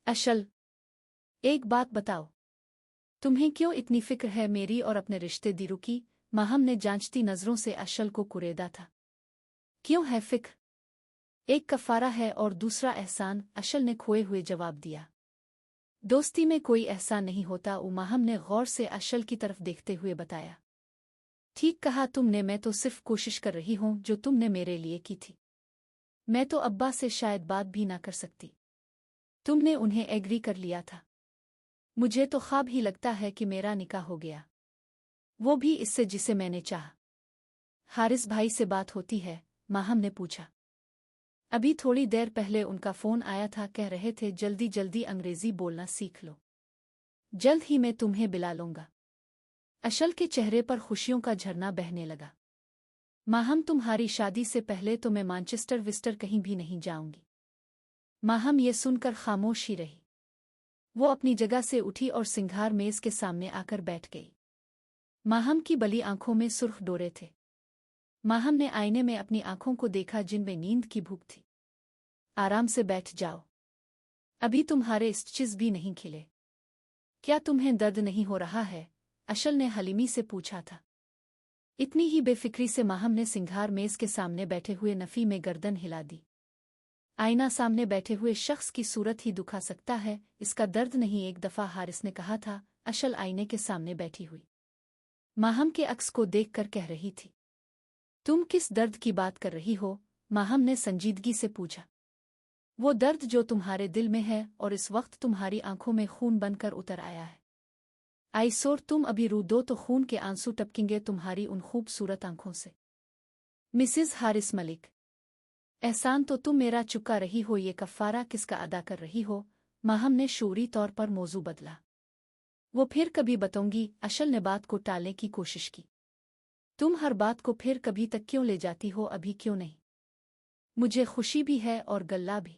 अशल, एक बात बताओ, तुम्हें क्यों इतनी फिक्र है मेरी और अपने रिश्ते दीरू की? माहम ने जांचती नजरों से अशल को कुरेदा था। क्यों है फिक्र? एक कफारा है और दूसरा एहसान, अशल ने खोए हुए जवाब दिया। दोस्ती में कोई एहसान नहीं होता, उमाहम ने गौर से अशल की तरफ देखते हुए बताया। ठीक कहा तुमने, मैं तो सिर्फ कोशिश कर रही हूं जो तुमने मेरे लिए की थी। मैं तो अब्बा से शायद बात भी ना कर सकती। तुमने उन्हें एग्री कर लिया था। मुझे तो ख्वाब ही लगता है कि मेरा निकाह हो गया, वो भी इससे जिसे मैंने चाहा। हारिस भाई से बात होती है? माहम ने पूछा। अभी थोड़ी देर पहले उनका फोन आया था, कह रहे थे जल्दी जल्दी अंग्रेजी बोलना सीख लो, जल्द ही मैं तुम्हें बुला लूंगा। अशल के चेहरे पर खुशियों का झरना बहने लगा। माहम, तुम्हारी शादी से पहले तो मैं मैनचेस्टर विस्टर कहीं भी नहीं जाऊंगी। माहम ये सुनकर खामोश ही रही। वो अपनी जगह से उठी और सिंघार मेज के सामने आकर बैठ गई। माहम की बली आंखों में सुर्ख डोरे थे। माहम ने आईने में अपनी आंखों को देखा जिनमें नींद की भूख थी। आराम से बैठ जाओ, अभी तुम्हारे स्टिचेस भी नहीं खिले। क्या तुम्हें दर्द नहीं हो रहा है? अशल ने हलीमी से पूछा था। इतनी ही बेफिक्री से माहम ने सिंघार मेज के सामने बैठे हुए नफी में गर्दन हिला दी। आईना सामने बैठे हुए शख्स की सूरत ही दुखा सकता है, इसका दर्द नहीं, एक दफा हारिस ने कहा था। अशल आईने के सामने बैठी हुई माहम के अक्स को देखकर कह रही थी। तुम किस दर्द की बात कर रही हो? माहम ने संजीदगी से पूछा। वो दर्द जो तुम्हारे दिल में है और इस वक्त तुम्हारी आंखों में खून बनकर उतर आया है। आइसोर, तुम अभी रो दो तो खून के आंसू टपकेंगे तुम्हारी उन खूबसूरत आंखों से। मिसिज हारिस मलिक, एहसान तो तुम मेरा चुका रही हो, ये कफ़ारा किसका अदा कर रही हो? माहम ने शूरी तौर पर मौजू बदला। वो फिर कभी बताऊंगी, अशल ने बात को टालने की कोशिश की। तुम हर बात को फिर कभी तक क्यों ले जाती हो, अभी क्यों नहीं? मुझे खुशी भी है और गल्ला भी।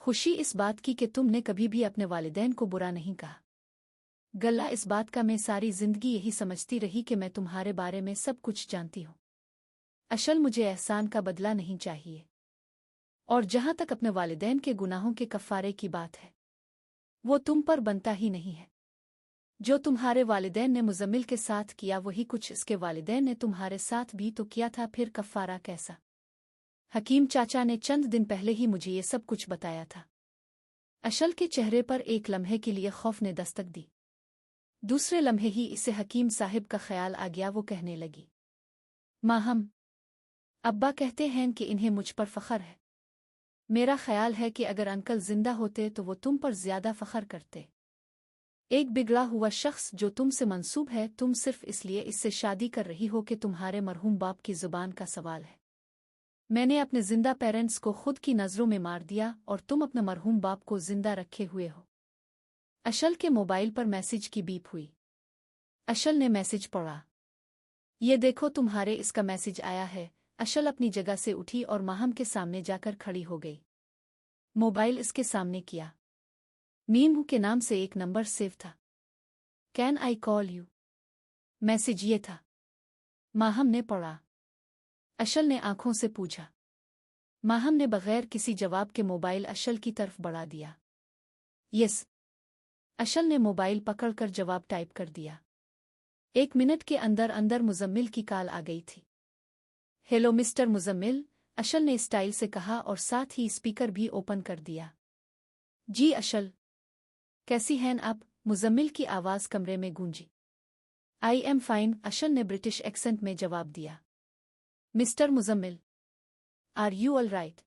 खुशी इस बात की कि तुमने कभी भी अपने वालिदैन को बुरा नहीं कहा। गल्ला इस बात का मैं सारी जिंदगी यही समझती रही कि मैं तुम्हारे बारे में सब कुछ जानती हूँ। अशल, मुझे एहसान का बदला नहीं चाहिए, और जहां तक अपने वालिदैन के गुनाहों के कफ़ारे की बात है, वो तुम पर बनता ही नहीं है। जो तुम्हारे वालिदैन ने मुजम्मिल के साथ किया वही कुछ इसके वालिदैन ने तुम्हारे साथ भी तो किया था, फिर कफ़ारा कैसा? हकीम चाचा ने चंद दिन पहले ही मुझे ये सब कुछ बताया था। अशल के चेहरे पर एक लम्हे के लिए खौफ ने दस्तक दी। दूसरे लम्हे ही इसे हकीम साहिब का ख्याल आ गया। वो कहने लगी, माहम, अब्बा कहते हैं कि इन्हें मुझ पर फ़ख्र है। मेरा ख्याल है कि अगर अंकल जिंदा होते तो वो तुम पर ज्यादा फ़ख्र करते। एक बिगड़ा हुआ शख्स जो तुमसे मंसूब है, तुम सिर्फ इसलिए इससे शादी कर रही हो कि तुम्हारे मरहूम बाप की जुबान का सवाल है। मैंने अपने जिंदा पेरेंट्स को खुद की नज़रों में मार दिया और तुम अपने मरहूम बाप को जिंदा रखे हुए हो। अशल के मोबाइल पर मैसेज की बीप हुई। अशल ने मैसेज पढ़ा। ये देखो, तुम्हारे इसका मैसेज आया है। अशल अपनी जगह से उठी और माहम के सामने जाकर खड़ी हो गई। मोबाइल इसके सामने किया। मीमू के नाम से एक नंबर सेव था। Can I call you? Message ये था। माहम ने पढ़ा। अशल ने आंखों से पूछा। माहम ने बगैर किसी जवाब के मोबाइल अशल की तरफ बढ़ा दिया। यस। अशल ने मोबाइल पकड़कर जवाब टाइप कर दिया। 1 मिनट के अंदर अंदर मुजम्मिल की कॉल आ गई थी। हेलो मिस्टर मुजम्मिल, अशल ने स्टाइल से कहा और साथ ही स्पीकर भी ओपन कर दिया। जी अशल, कैसी हैं आप? मुजम्मिल की आवाज़ कमरे में गूंजी। आई एम फाइन, अशल ने ब्रिटिश एक्सेंट में जवाब दिया। Mister Muzammil, are you all right?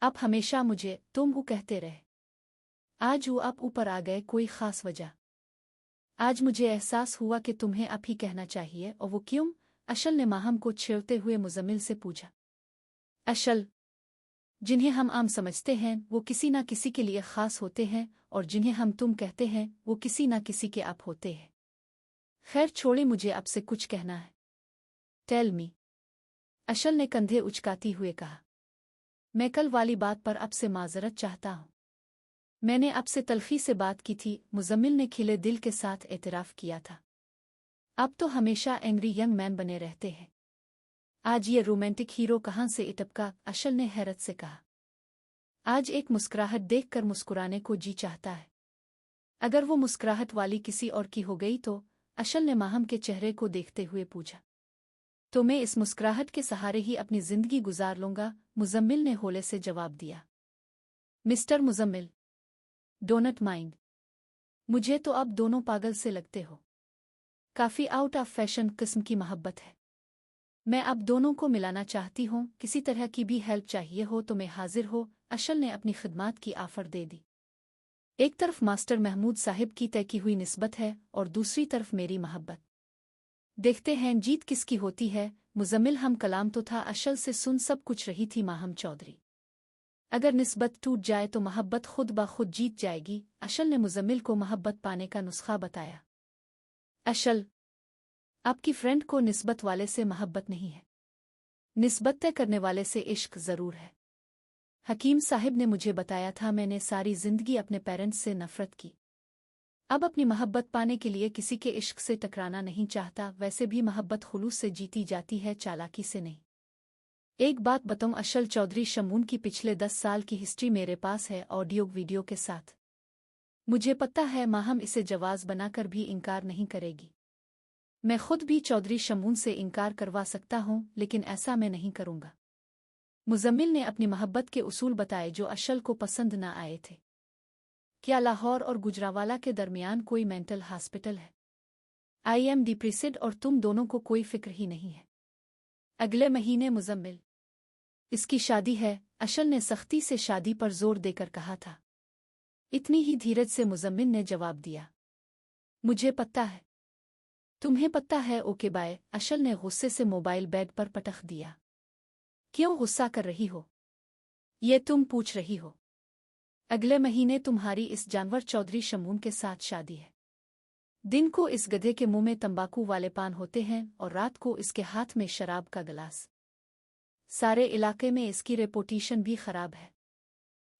आप हमेशा मुझे तुम हूँ कहते रहे। आज वो आप ऊपर आ गए, कोई खास वजह? आज मुझे एहसास हुआ कि तुम्हें आप ही कहना चाहिए। और वो क्यों? अशल ने माहम को छेड़ते हुए मुजम्मिल से पूछा। अशल, जिन्हें हम आम समझते हैं वो किसी ना किसी के लिए खास होते हैं, और जिन्हें हम तुम कहते हैं वो किसी ना किसी के आप होते हैं। खैर छोड़े, मुझे आपसे कुछ कहना है। टेल मी, अशल ने कंधे उचकाती हुए कहा। मैं कल वाली बात पर आपसे माजरत चाहता हूँ। मैंने आपसे तल्खी से बात की थी। मुजम्मिल ने खिले दिल के साथ एतराफ़ किया था। अब तो हमेशा एंग्री यंग मैन बने रहते हैं, आज ये रोमांटिक हीरो कहाँ से इटपका? अशल ने हैरत से कहा। आज एक मुस्कुराहट देखकर मुस्कुराने को जी चाहता है। अगर वो मुस्कुराहट वाली किसी और की हो गई तो? अशल ने माहम के चेहरे को देखते हुए पूछा। तो मैं इस मुस्कुराहट के सहारे ही अपनी जिंदगी गुजार लूंगा, मुजम्मिल ने होले से जवाब दिया। Mister Muzammil, don't mind. मुझे तो अब दोनों पागल से लगते हो। काफी आउट ऑफ फैशन किस्म की मोहब्बत है। मैं अब दोनों को मिलाना चाहती हूँ, किसी तरह की भी हेल्प चाहिए हो तो मैं हाजिर हो। अशल ने अपनी खिदमात की ऑफर दे दी। एक तरफ मास्टर महमूद साहिब की तय की हुई निस्बत है और दूसरी तरफ मेरी मोहब्बत। देखते हैं जीत किसकी होती है। मुजम्मिल हम कलाम तो था, अशल से सुन सब कुछ रही थी माहम चौधरी। अगर निस्बत टूट जाए तो मोहब्बत खुद ब खुद जीत जाएगी। अशल ने मुजम्मिल को मोहब्बत पाने का नुस्खा बताया। अशल, आपकी फ्रेंड को निस्बत वाले से मोहब्बत नहीं है, निस्बत तय करने वाले से इश्क जरूर है। हकीम साहिब ने मुझे बताया था, मैंने सारी जिंदगी अपने पेरेंट्स से नफरत की। अब अपनी मोहब्बत पाने के लिए किसी के इश्क से टकराना नहीं चाहता। वैसे भी मोहब्बत खुलूस से जीती जाती है, चालाकी से नहीं। एक बात बताऊं अशल चौधरी, शमून की पिछले 10 साल की हिस्ट्री मेरे पास है, ऑडियो वीडियो के साथ। मुझे पता है माहम इसे जवाज बनाकर भी इनकार नहीं करेगी। मैं खुद भी चौधरी शमून से इनकार करवा सकता हूं, लेकिन ऐसा मैं नहीं करूंगा। मुजम्मिल ने अपनी मोहब्बत के उसूल बताए जो अशल को पसंद न आए थे। क्या लाहौर और गुजरावाला के दरमियान कोई मेंटल हॉस्पिटल है? आई एम डिप्रेस्ड और तुम दोनों को कोई फिक्र ही नहीं है। अगले महीने मुजम्मिल, इसकी शादी है। अशल ने सख्ती से शादी पर जोर देकर कहा था। इतनी ही धीरज से मुजम्मिल ने जवाब दिया। मुझे पता है। तुम्हें पता है? Okay bye. अशल ने गुस्से से मोबाइल बेड पर पटक दिया। क्यों गुस्सा कर रही हो? ये तुम पूछ रही हो? अगले महीने तुम्हारी इस जानवर चौधरी शमून के साथ शादी है। दिन को इस गधे के मुंह में तंबाकू वाले पान होते हैं और रात को इसके हाथ में शराब का गिलास। सारे इलाके में इसकी रेपुटेशन भी खराब है।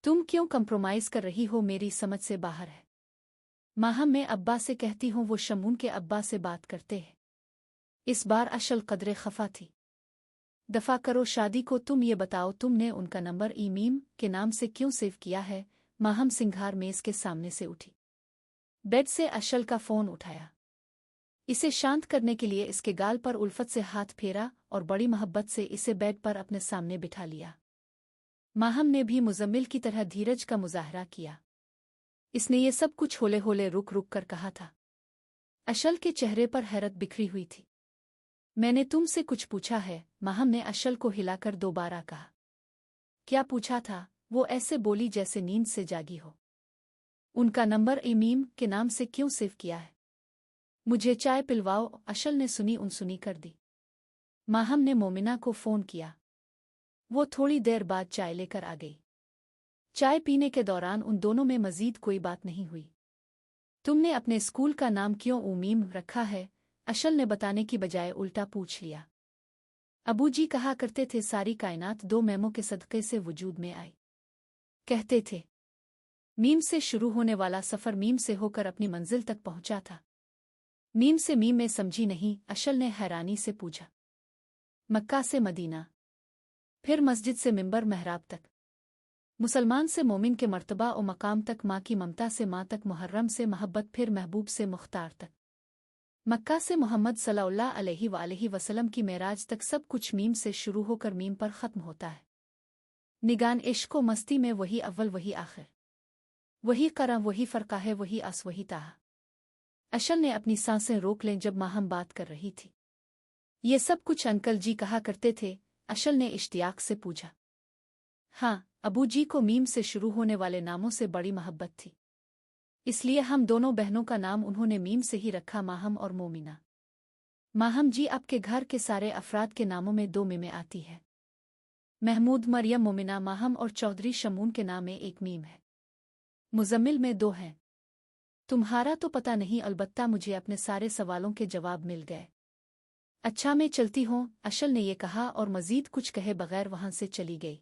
तुम क्यों कंप्रोमाइज कर रही हो? मेरी समझ से बाहर है। माहम मैं अब्बा से कहती हूँ, वो शमून के अब्बा से बात करते हैं। इस बार अशल कदरे खफा थी। दफा करो शादी को। तुम ये बताओ, तुमने उनका नंबर ईमीम के नाम से क्यों सेव किया है? माहम सिंघार मेज के सामने से उठी। बेड से अशल का फोन उठाया। इसे शांत करने के लिए इसके गाल पर उल्फत से हाथ फेरा और बड़ी मोहब्बत से इसे बेड पर अपने सामने बिठा लिया। माहम ने भी मुजम्मिल की तरह धीरज का मुजाहरा किया। इसने ये सब कुछ होले होले रुक रुक कर कहा था। अशल के चेहरे पर हैरत बिखरी हुई थी। मैंने तुमसे कुछ पूछा है? माहम ने अशल को हिलाकर दोबारा कहा। क्या पूछा था? वो ऐसे बोली जैसे नींद से जागी हो। उनका नंबर ईमीम के नाम से क्यों सेव किया है? मुझे चाय पिलवाओ। अशल ने सुनी अनसुनी कर दी। माहम ने मोमिना को फोन किया। वो थोड़ी देर बाद चाय लेकर आ गई। चाय पीने के दौरान उन दोनों में मजीद कोई बात नहीं हुई। तुमने अपने स्कूल का नाम क्यों उमीम रखा है? अशल ने बताने की बजाय उल्टा पूछ लिया। अबूजी कहा करते थे सारी कायनात 2 मेमों के सदक़े से वजूद में आई। कहते थे मीम से शुरू होने वाला सफ़र मीम से होकर अपनी मंजिल तक पहुंचा था। मीम से मीम में समझी नहीं? अशल ने हैरानी से पूछा। मक्का से मदीना, फिर मस्जिद से मिंबर महराब तक, मुसलमान से मोमिन के मर्तबा और मकाम तक, माँ की ममता से माँ तक, मुहर्रम से मोहब्बत, फिर महबूब से मुख्तार तक, मक्का से मोहम्मद सल्लल्लाहु अलैहि वसल्लम की मेराज तक। सब कुछ मीम से शुरू होकर मीम पर ख़त्म होता है। निगान इश्क व मस्ती में वही अव्वल वही आखिर, वही करा वही फ़रक़ा है, वही अस वही ताहा। अशल ने अपनी सांसें रोक लें जब माहम बात कर रही थी। ये सब कुछ अंकल जी कहा करते थे? अशल ने इश्तियाक से पूछा। हाँ, अबू जी को मीम से शुरू होने वाले नामों से बड़ी मोहब्बत थी, इसलिए हम दोनों बहनों का नाम उन्होंने मीम से ही रखा, माहम और मोमिना। माहम जी, आपके घर के सारे अफराद के नामों में 2 मीमें आती है। महमूद, मरियम, मोमिना, माहम और चौधरी शमून के नाम में 1 मीम है। मुजम्मिल में 2 हैं। तुम्हारा तो पता नहीं, अलबत्ता मुझे अपने सारे सवालों के जवाब मिल गए। अच्छा मैं चलती हूँ, अशल ने ये कहा और मजीद कुछ कहे बगैर वहां से चली गई।